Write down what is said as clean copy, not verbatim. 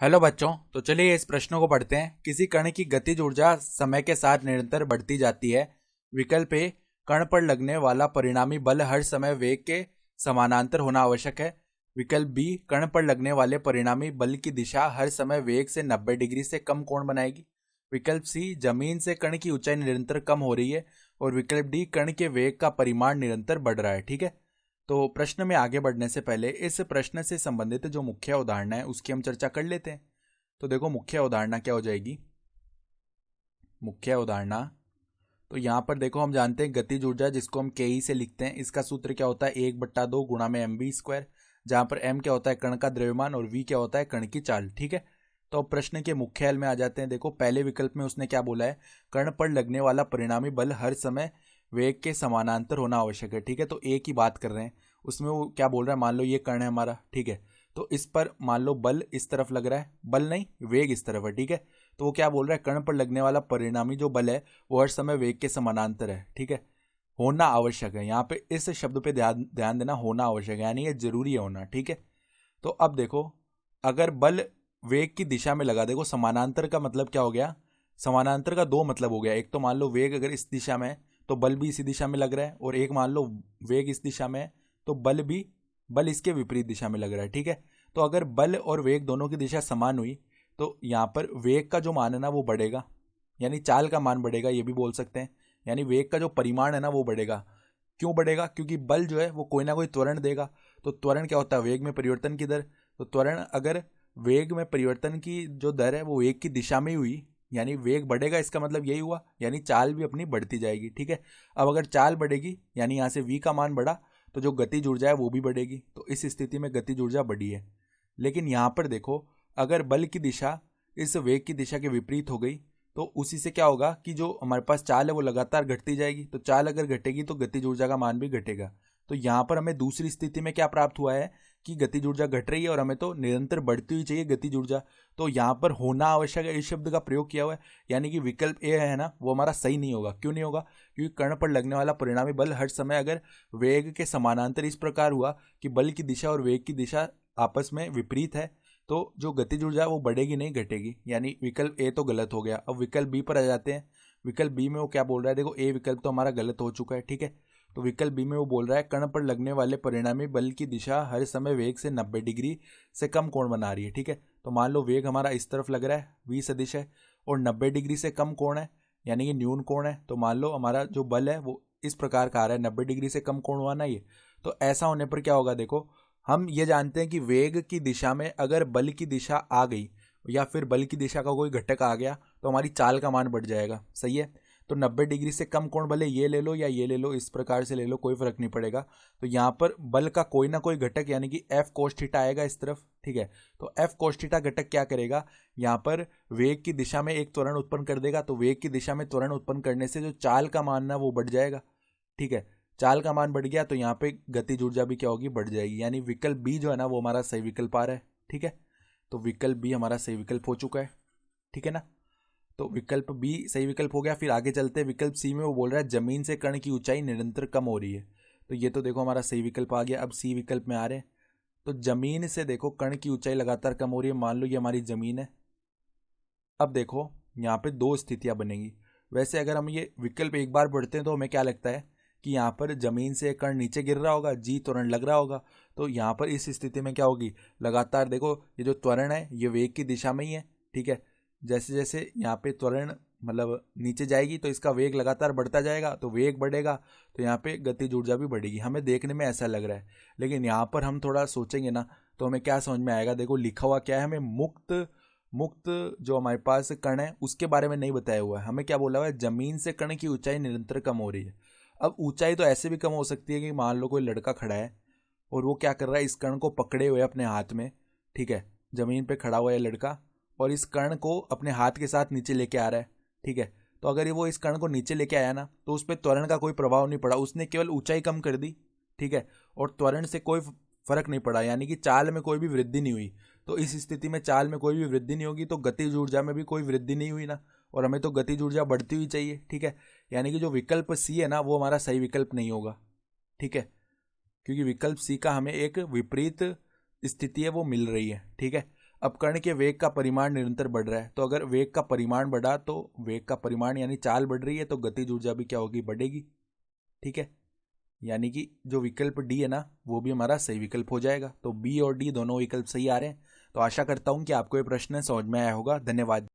Hello बच्चों। तो चलिए इस प्रश्न को पढ़ते हैं। किसी कण की गतिज ऊर्जा समय के साथ निरंतर बढ़ती जाती है। विकल्प ए, कण पर लगने वाला परिणामी बल हर समय वेग के समानांतर होना आवश्यक है। विकल्प बी, कण पर लगने वाले परिणामी बल की दिशा हर समय वेग से 90 डिग्री से कम कोण बनाएगी। विकल्प सी, जमीन से कण की ऊंचाई निरंतर कम हो रही है। और विकल्प डी, कण के वेग का परिमाण निरंतर बढ़ रहा है। ठीक है। तो प्रश्न में आगे बढ़ने से पहले इस प्रश्न से संबंधित जो मुख्य उदाहरण है उसकी हम चर्चा कर लेते हैं। तो देखो मुख्य अवधारणा क्या हो जाएगी। मुख्य अवधारणा, तो यहाँ पर देखो हम जानते हैं गतिज ऊर्जा जिसको हम के ई से लिखते हैं, इसका सूत्र क्या होता है 1/2 गुणा में एम बी स्क्वायर, जहाँ पर एम क्या होता है कण का द्रव्यमान और वी क्या होता है कण की चाल। ठीक है। तो अब प्रश्न के मुख्य हल में आ जाते हैं। देखो पहले विकल्प में उसने क्या बोला है, कण पर लगने वाला परिणामी बल हर समय वेग के समानांतर होना आवश्यक है। ठीक है। तो एक ही बात कर रहे हैं, उसमें वो क्या बोल रहा है, मान लो ये कण है हमारा। ठीक है। तो इस पर मान लो बल इस तरफ लग रहा है, बल नहीं वेग इस तरफ है। ठीक है। तो वो क्या बोल रहा है, कण पर लगने वाला परिणामी जो बल है वो हर समय वेग के समानांतर है। ठीक है। होना आवश्यक है, यहाँ पे इस शब्द पे ध्यान ध्यान देना, होना आवश्यक है यानी ये जरूरी है होना। ठीक है। तो अब देखो, अगर बल वेग की दिशा में लगा, देखो समानांतर का मतलब क्या हो गया, समानांतर का दो मतलब हो गया। एक तो मान लो वेग अगर इस दिशा में है तो बल भी इसी दिशा में लग रहा है, और एक मान लो वेग इस दिशा में है तो बल इसके विपरीत दिशा में लग रहा है। ठीक है। तो अगर बल और वेग दोनों की दिशा समान हुई तो यहाँ पर वेग का जो मान है ना वो बढ़ेगा, यानी चाल का मान बढ़ेगा, ये भी बोल सकते हैं। यानी वेग का जो परिमाण है ना वो बढ़ेगा। क्यों बढ़ेगा? क्योंकि बल जो है वो कोई ना कोई त्वरण देगा। तो त्वरण क्या होता है, वेग में परिवर्तन की दर। तो त्वरण अगर वेग में परिवर्तन की जो दर है वो वेग की दिशा में ही हुई, यानी वेग बढ़ेगा, इसका मतलब यही हुआ, यानी चाल भी अपनी बढ़ती जाएगी। ठीक है। अब अगर चाल बढ़ेगी यानी यहाँ से v का मान बढ़ा तो जो गतिज ऊर्जा है वो भी बढ़ेगी। तो इस स्थिति में गतिज ऊर्जा बढ़ी है। लेकिन यहाँ पर देखो, अगर बल की दिशा इस वेग की दिशा के विपरीत हो गई तो उसी से क्या होगा कि जो हमारे पास चाल है वो लगातार घटती जाएगी। तो चाल अगर घटेगी तो गतिज ऊर्जा का मान भी घटेगा। तो यहाँ पर हमें दूसरी स्थिति में क्या प्राप्त हुआ है कि गतिज ऊर्जा घट रही है और हमें तो निरंतर बढ़ती हुई चाहिए गतिज ऊर्जा। तो यहाँ पर होना आवश्यक है इस शब्द का प्रयोग किया हुआ है, यानी कि विकल्प ए है ना वो हमारा सही नहीं होगा। क्यों नहीं होगा? क्योंकि कण पर लगने वाला परिणामी बल हर समय अगर वेग के समानांतर इस प्रकार हुआ कि बल की दिशा और वेग की दिशा आपस में विपरीत है तो जो गतिज ऊर्जा है वो बढ़ेगी नहीं घटेगी, यानी विकल्प ए तो गलत हो गया। अब विकल्प बी पर आ जाते हैं। विकल्प बी में वो क्या बोल रहा है, देखो ए विकल्प तो हमारा गलत हो चुका है। ठीक है। तो विकल्प बी में वो बोल रहा है कण पर लगने वाले परिणामी बल की दिशा हर समय वेग से 90 डिग्री से कम कोण बना रही है। ठीक है। तो मान लो वेग हमारा इस तरफ लग रहा है, वी सदिश है, और 90 डिग्री से कम कोण है यानी कि न्यून कोण है। तो मान लो हमारा जो बल है वो इस प्रकार का आ रहा है, 90 डिग्री से कम कोण हुआ ना ये। तो ऐसा होने पर क्या होगा, देखो हम ये जानते हैं कि वेग की दिशा में अगर बल की दिशा आ गई या फिर बल की दिशा का कोई घटक आ गया तो हमारी चाल का मान बढ़ जाएगा। सही है। तो 90 डिग्री से कम कोण भले ये ले लो या ये ले लो, इस प्रकार से ले लो, कोई फर्क नहीं पड़ेगा। तो यहाँ पर बल का कोई ना कोई घटक यानी कि एफ कोस थीटा आएगा इस तरफ। ठीक है। तो एफ कोस थीटा घटक क्या करेगा, यहाँ पर वेग की दिशा में एक त्वरण उत्पन्न कर देगा। तो वेग की दिशा में त्वरण उत्पन्न करने से जो चाल का मान ना वो बढ़ जाएगा। ठीक है। चाल का मान बढ़ गया तो यहाँ पे गतिज ऊर्जा भी क्या होगी, बढ़ जाएगी। यानी विकल्प बी जो है ना वो हमारा सही विकल्प आ रहा है। ठीक है। तो विकल्प बी हमारा सही विकल्प हो चुका है। ठीक है ना। तो विकल्प बी सही विकल्प हो गया। फिर आगे चलते हैं, विकल्प सी में वो बोल रहा है जमीन से कण की ऊंचाई निरंतर कम हो रही है। तो ये तो देखो हमारा सही विकल्प आ गया। अब सी विकल्प में आ रहे हैं। तो जमीन से देखो कण की ऊंचाई लगातार कम हो रही है, मान लो ये हमारी जमीन है। अब देखो यहाँ पे दो स्थितियां बनेंगी। वैसे अगर हम ये विकल्प एक बार पढ़ते हैं तो हमें क्या लगता है कि यहाँ पर जमीन से कण नीचे गिर रहा होगा, जी त्वरण लग रहा होगा। तो यहाँ पर इस स्थिति में क्या होगी, लगातार देखो ये जो त्वरण है ये वेग की दिशा में ही है। ठीक है। जैसे जैसे यहाँ पे त्वरण मतलब नीचे जाएगी तो इसका वेग लगातार बढ़ता जाएगा, तो वेग बढ़ेगा तो यहाँ पे गतिज ऊर्जा भी बढ़ेगी। हमें देखने में ऐसा लग रहा है, लेकिन यहाँ पर हम थोड़ा सोचेंगे ना तो हमें क्या समझ में आएगा। देखो लिखा हुआ क्या है, हमें मुक्त मुक्त जो हमारे पास कण है उसके बारे में नहीं बताया हुआ है। हमें क्या बोला हुआ है, जमीन से कण की ऊंचाई निरंतर कम हो रही है। अब ऊंचाई तो ऐसे भी कम हो सकती है कि मान लो कोई लड़का खड़ा है और वो क्या कर रहा है, इस कण को पकड़े हुए अपने हाथ में। ठीक है। जमीन पे खड़ा हुआ है लड़का और इस कण को अपने हाथ के साथ नीचे लेके आ रहा है। ठीक है। तो अगर ये वो इस कण को नीचे लेके आया ना तो उस पर त्वरण का कोई प्रभाव नहीं पड़ा, उसने केवल ऊंचाई कम कर दी। ठीक है। और त्वरण से कोई फर्क नहीं पड़ा, यानी कि चाल में कोई भी वृद्धि नहीं हुई। तो इस स्थिति में चाल में कोई भी वृद्धि नहीं होगी तो गतिज ऊर्जा में भी कोई वृद्धि नहीं हुई ना, और हमें तो गतिज ऊर्जा बढ़ती हुई चाहिए। ठीक है। यानी कि जो विकल्प सी है ना वो हमारा सही विकल्प नहीं होगा। ठीक है। क्योंकि विकल्प सी का हमें एक विपरीत स्थिति है वो मिल रही है। ठीक है। अब कण के वेग का परिमाण निरंतर बढ़ रहा है, तो अगर वेग का परिमाण बढ़ा तो वेग का परिमाण यानी चाल बढ़ रही है तो गतिज ऊर्जा भी क्या होगी, बढ़ेगी। ठीक है, यानी कि जो विकल्प डी है ना वो भी हमारा सही विकल्प हो जाएगा। तो बी और डी दोनों विकल्प सही आ रहे हैं। तो आशा करता हूं कि आपको ये प्रश्न समझ में आया होगा। धन्यवाद।